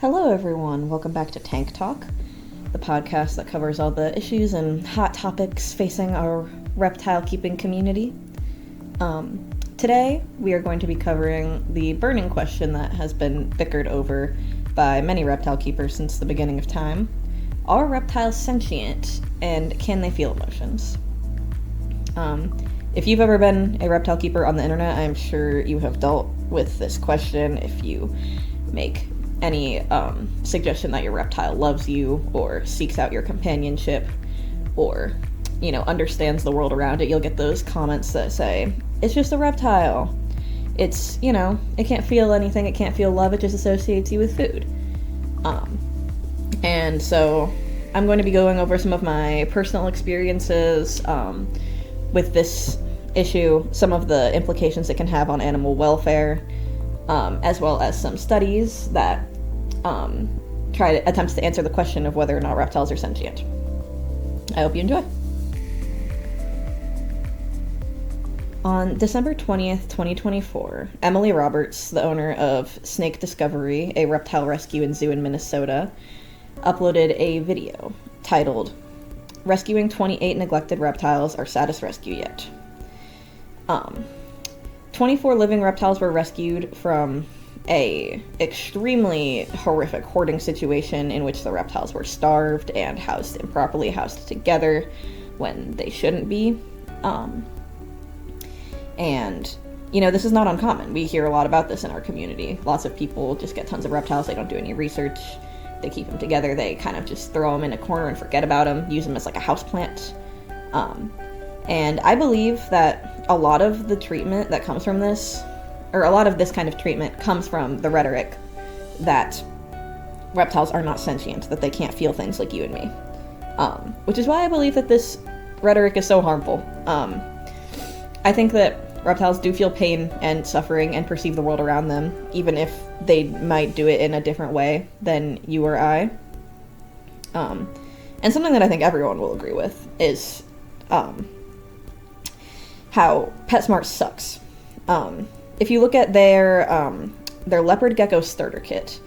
Hello, everyone. Welcome back to Tank Talk, the podcast that covers all the issues and hot topics facing our reptile keeping community. Today, we are going to be covering the burning question that has been bickered over by many reptile keepers since the beginning of time. Are reptiles sentient, and can they feel emotions? If you've ever been a reptile keeper on the internet, I'm sure you have dealt with this question. If you make any suggestion that your reptile loves you or seeks out your companionship or, understands the world around it, you'll get those comments that say, it's just a reptile. It's, it can't feel anything, it can't feel love, it just associates you with food. And so I'm going to be going over some of my personal experiences with this issue, some of the implications it can have on animal welfare, as well as some studies that attempts to answer the question of whether or not reptiles are sentient. I hope you enjoy. On December 20th, 2024, Emily Roberts, the owner of Snake Discovery, a reptile rescue and zoo in Minnesota, uploaded a video titled, "Rescuing 28 Neglected Reptiles, Our Saddest Rescue Yet." 24 living reptiles were rescued from a extremely horrific hoarding situation in which the reptiles were starved and improperly housed together when they shouldn't be. And this is not uncommon. We hear a lot about this in our community. Lots of people just get tons of reptiles. They don't do any research. They keep them together. They kind of just throw them in a corner and forget about them, use them as like a houseplant. And I believe that a lot of the treatment that comes from this, or a lot of this kind of treatment, comes from the rhetoric that reptiles are not sentient, that they can't feel things like you and me. Which is why I believe that this rhetoric is so harmful. I think that reptiles do feel pain and suffering and perceive the world around them, even if they might do it in a different way than you or I. And something that I think everyone will agree with is how PetSmart sucks. If you look at their leopard gecko starter kit,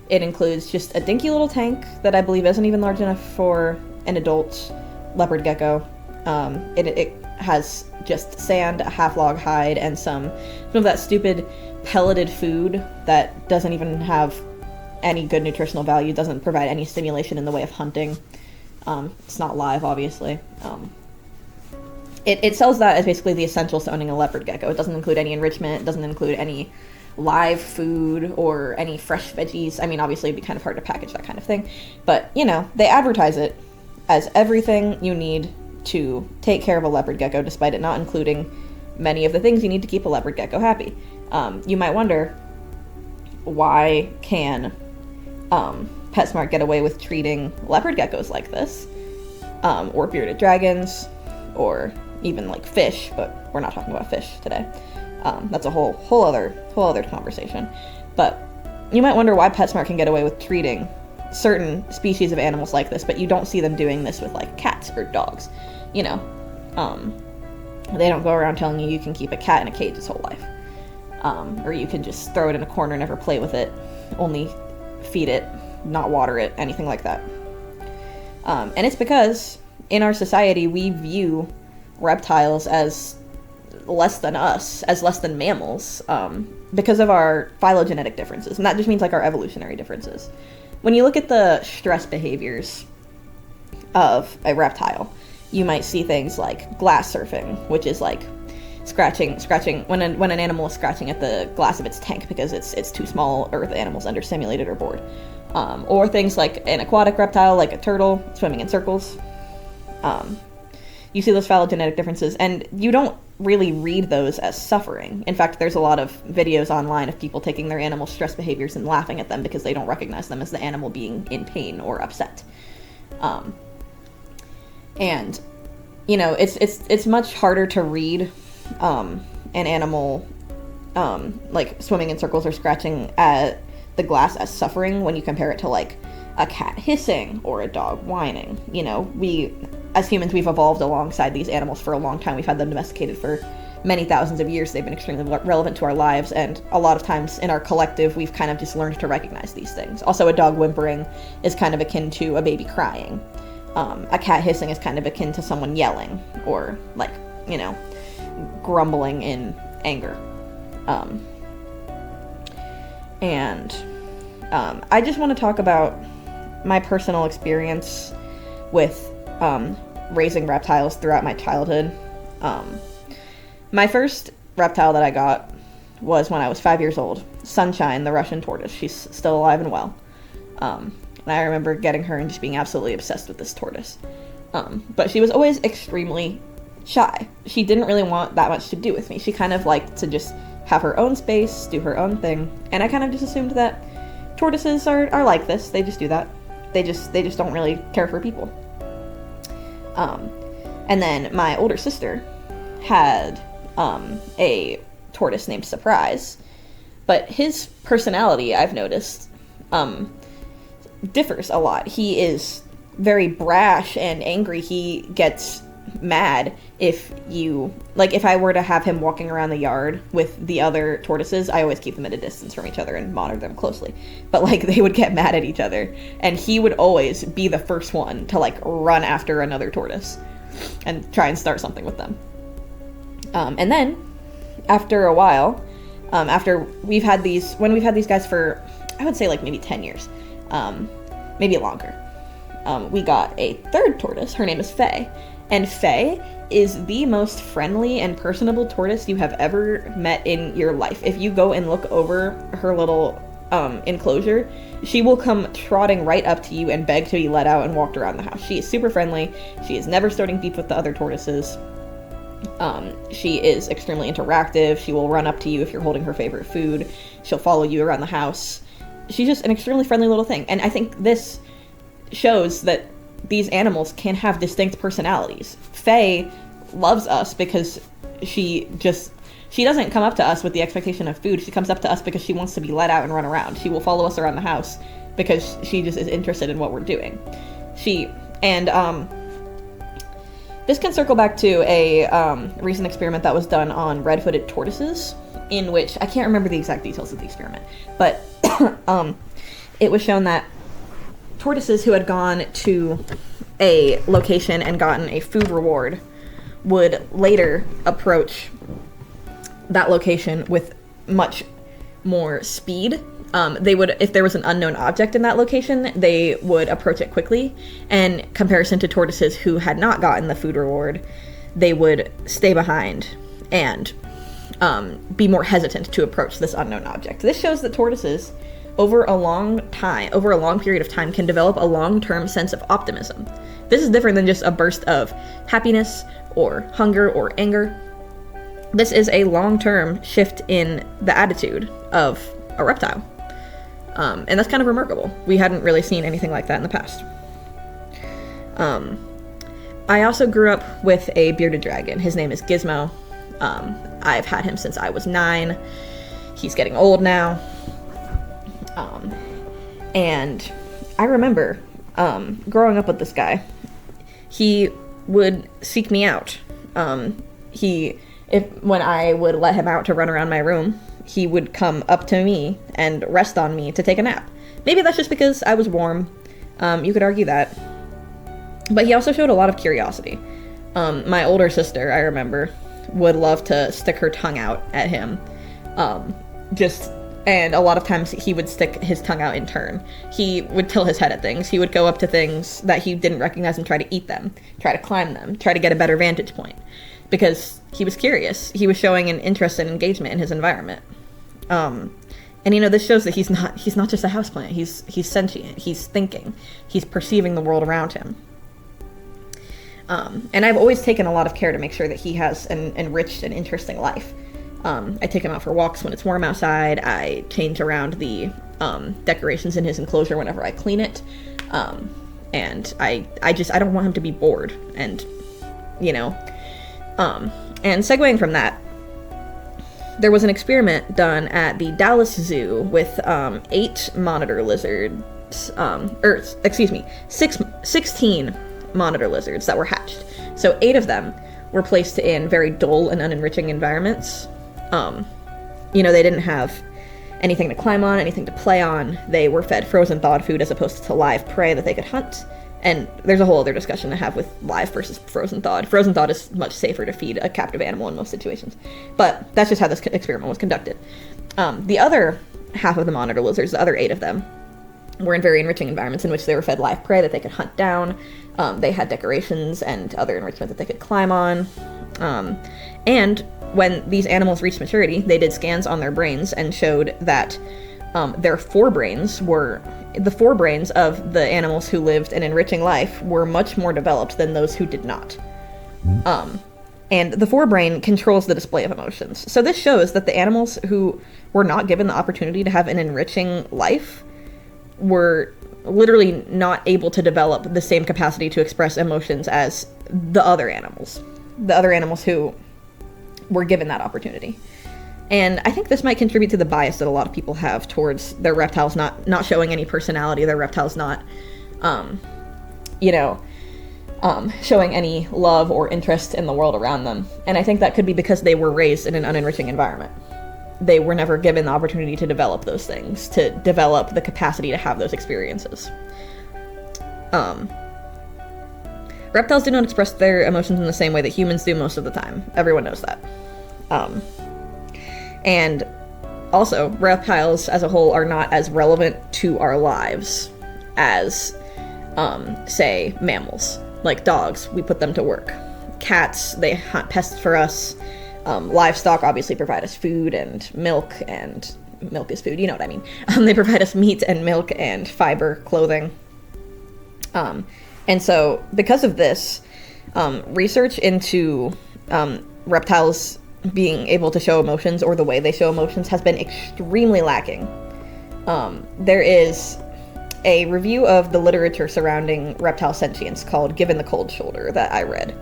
it includes just a dinky little tank that I believe isn't even large enough for an adult leopard gecko. It has just sand, a half log hide, and some of that stupid pelleted food that doesn't even have any good nutritional value, doesn't provide any stimulation in the way of hunting. It's not live, obviously. It sells that as basically the essentials to owning a leopard gecko. It doesn't include any enrichment, it doesn't include any live food or any fresh veggies. I mean, obviously it'd be kind of hard to package that kind of thing, but they advertise it as everything you need to take care of a leopard gecko, despite it not including many of the things you need to keep a leopard gecko happy. You might wonder, why can PetSmart get away with treating leopard geckos like this, or bearded dragons, or even like fish, but we're not talking about fish today. That's a whole other conversation. But you might wonder why PetSmart can get away with treating certain species of animals like this, but you don't see them doing this with like cats or dogs. They don't go around telling you can keep a cat in a cage its whole life, or you can just throw it in a corner, never play with it, only feed it, not water it, anything like that. And it's because in our society we view reptiles as less than us, as less than mammals, because of our phylogenetic differences, and that just means like our evolutionary differences. When you look at the stress behaviors of a reptile, you might see things like glass surfing, which is like scratching when an animal is scratching at the glass of its tank because it's too small or the animal's understimulated or bored. Or things like an aquatic reptile, like a turtle, swimming in circles. You see those phylogenetic differences, and you don't really read those as suffering. In fact, there's a lot of videos online of people taking their animal stress behaviors and laughing at them because they don't recognize them as the animal being in pain or upset. And it's much harder to read an animal like swimming in circles or scratching at the glass as suffering when you compare it to like a cat hissing or a dog whining. We as humans, we've evolved alongside these animals for a long time. We've had them domesticated for many thousands of years they've been extremely relevant to our lives, and a lot of times in our collective we've kind of just learned to recognize these things. Also, a dog whimpering is kind of akin to a baby crying. A cat hissing is kind of akin to someone yelling, or like, you know, grumbling in anger. I just want to talk about my personal experience with raising reptiles throughout my childhood. My first reptile that I got was when I was 5 years old. Sunshine, the Russian tortoise. She's still alive and well. And I remember getting her and just being absolutely obsessed with this tortoise. But she was always extremely shy. She didn't really want that much to do with me. She kind of liked to just have her own space, do her own thing. And I kind of just assumed that tortoises are like this. They just do that. They just don't really care for people. And then my older sister had a tortoise named Surprise, but his personality, I've noticed, differs a lot. He is very brash and angry. He gets mad if I were to have him walking around the yard with the other tortoises. I always keep them at a distance from each other and monitor them closely, but like they would get mad at each other, and he would always be the first one to like run after another tortoise and try and start something with them. And then after a while, after we've had these guys for, I would say like maybe 10 years, maybe longer, we got a third tortoise. Her name is Faye. And Faye is the most friendly and personable tortoise you have ever met in your life. If you go and look over her little enclosure, she will come trotting right up to you and beg to be let out and walked around the house. She is super friendly. She is never starting beef with the other tortoises. She is extremely interactive. She will run up to you if you're holding her favorite food. She'll follow you around the house. She's just an extremely friendly little thing. And I think this shows that these animals can have distinct personalities. Faye loves us because she doesn't come up to us with the expectation of food. She comes up to us because she wants to be let out and run around. She will follow us around the house because she just is interested in what we're doing. This can circle back to a recent experiment that was done on red-footed tortoises, in which, I can't remember the exact details of the experiment, but it was shown that tortoises who had gone to a location and gotten a food reward would later approach that location with much more speed. They would, if there was an unknown object in that location, they would approach it quickly. And comparison to tortoises who had not gotten the food reward, they would stay behind and be more hesitant to approach this unknown object. This shows that tortoises, over a long period of time, can develop a long-term sense of optimism. This is different than just a burst of happiness or hunger or anger. This is a long-term shift in the attitude of a reptile. And that's kind of remarkable. We hadn't really seen anything like that in the past. I also grew up with a bearded dragon. His name is Gizmo. I've had him since I was 9. He's getting old now. And I remember growing up with this guy. He would seek me out. When I would let him out to run around my room, he would come up to me and rest on me to take a nap. Maybe that's just because I was warm. You could argue that. But he also showed a lot of curiosity. My older sister, I remember, would love to stick her tongue out at him. And a lot of times he would stick his tongue out in turn. He would tilt his head at things. He would go up to things that he didn't recognize and try to eat them, try to climb them, try to get a better vantage point. Because he was curious. He was showing an interest and engagement in his environment. And this shows that he's not just a houseplant. He's sentient. He's thinking. He's perceiving the world around him. And I've always taken a lot of care to make sure that he has an enriched and interesting life. I take him out for walks when it's warm outside. I change around the decorations in his enclosure whenever I clean it. And I don't want him to be bored. And, and segueing from that, there was an experiment done at the Dallas Zoo with 16 monitor lizards that were hatched. So 8 of them were placed in very dull and unenriching environments. They didn't have anything to climb on, anything to play on. They were fed frozen thawed food as opposed to live prey that they could hunt. And there's a whole other discussion to have with live versus frozen thawed. Frozen thawed is much safer to feed a captive animal in most situations. But that's just how this experiment was conducted. The other half of the monitor lizards, the other 8 of them, were in very enriching environments in which they were fed live prey that they could hunt down. They had decorations and other enrichment that they could climb on. And when these animals reached maturity, they did scans on their brains and showed that their forebrains the forebrains of the animals who lived an enriching life were much more developed than those who did not. And the forebrain controls the display of emotions. So this shows that the animals who were not given the opportunity to have an enriching life were literally not able to develop the same capacity to express emotions as the other animals who were given that opportunity. And I think this might contribute to the bias that a lot of people have towards their reptiles not showing any personality, their reptiles not, showing any love or interest in the world around them. And I think that could be because they were raised in an unenriching environment. They were never given the opportunity to develop those things, to develop the capacity to have those experiences. Reptiles do not express their emotions in the same way that humans do most of the time. Everyone knows that. And also, reptiles as a whole are not as relevant to our lives as, say, mammals. Like dogs, we put them to work. Cats, they hunt pests for us. Livestock obviously provide us food and milk is food, you know what I mean. They provide us meat and milk and fiber, clothing. And so, because of this, research into reptiles being able to show emotions or the way they show emotions has been extremely lacking. There is a review of the literature surrounding reptile sentience called Given the Cold Shoulder that I read.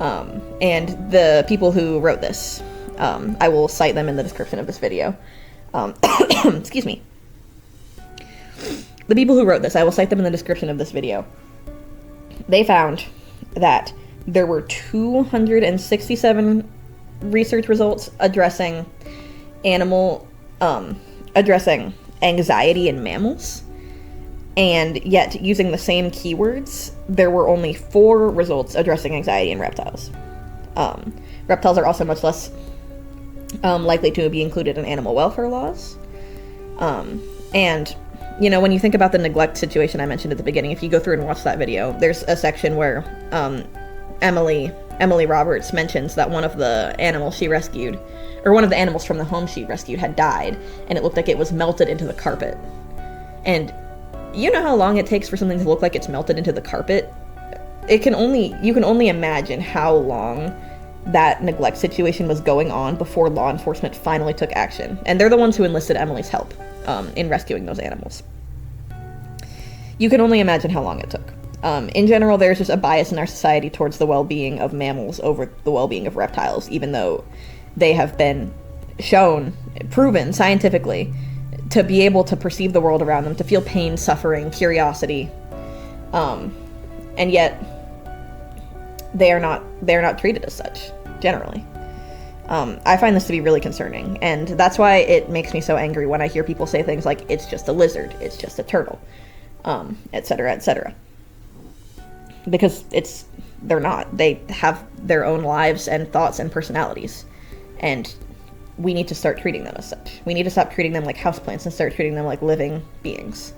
And the people who wrote this, I will cite them in the description of this video. Excuse me. The people who wrote this, I will cite them in the description of this video. They found that there were 267 research results addressing addressing anxiety in mammals, and yet using the same keywords, there were only 4 results addressing anxiety in reptiles. Reptiles are also much less likely to be included in animal welfare laws. And when you think about the neglect situation I mentioned at the beginning, if you go through and watch that video, there's a section where Emily Roberts mentions that one of the animals she rescued, or one of the animals from the home she rescued, had died, and it looked like it was melted into the carpet. And you know how long it takes for something to look like it's melted into the carpet? You can only imagine how long that neglect situation was going on before law enforcement finally took action. And they're the ones who enlisted Emily's help in rescuing those animals. You can only imagine how long it took. In general, there's just a bias in our society towards the well-being of mammals over the well-being of reptiles, even though they have been proven scientifically, to be able to perceive the world around them, to feel pain, suffering, curiosity, and yet they are not treated as such, generally. I find this to be really concerning, and that's why it makes me so angry when I hear people say things like, it's just a lizard, it's just a turtle, etc., etc. Because they're not. They have their own lives and thoughts and personalities, and we need to start treating them as such. We need to stop treating them like houseplants and start treating them like living beings.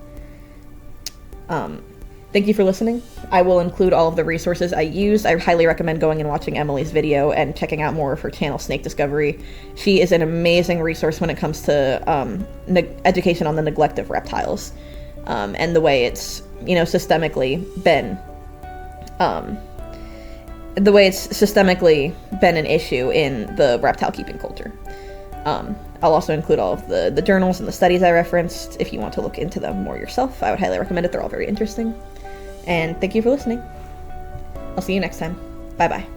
Thank you for listening. I will include all of the resources I used. I highly recommend going and watching Emily's video and checking out more of her channel, Snake Discovery. She is an amazing resource when it comes to education on the neglect of reptiles, and the way it's systemically been an issue in the reptile keeping culture. I'll also include all of the journals and the studies I referenced if you want to look into them more yourself. I would highly recommend it. They're all very interesting. And thank you for listening. I'll see you next time. Bye-bye.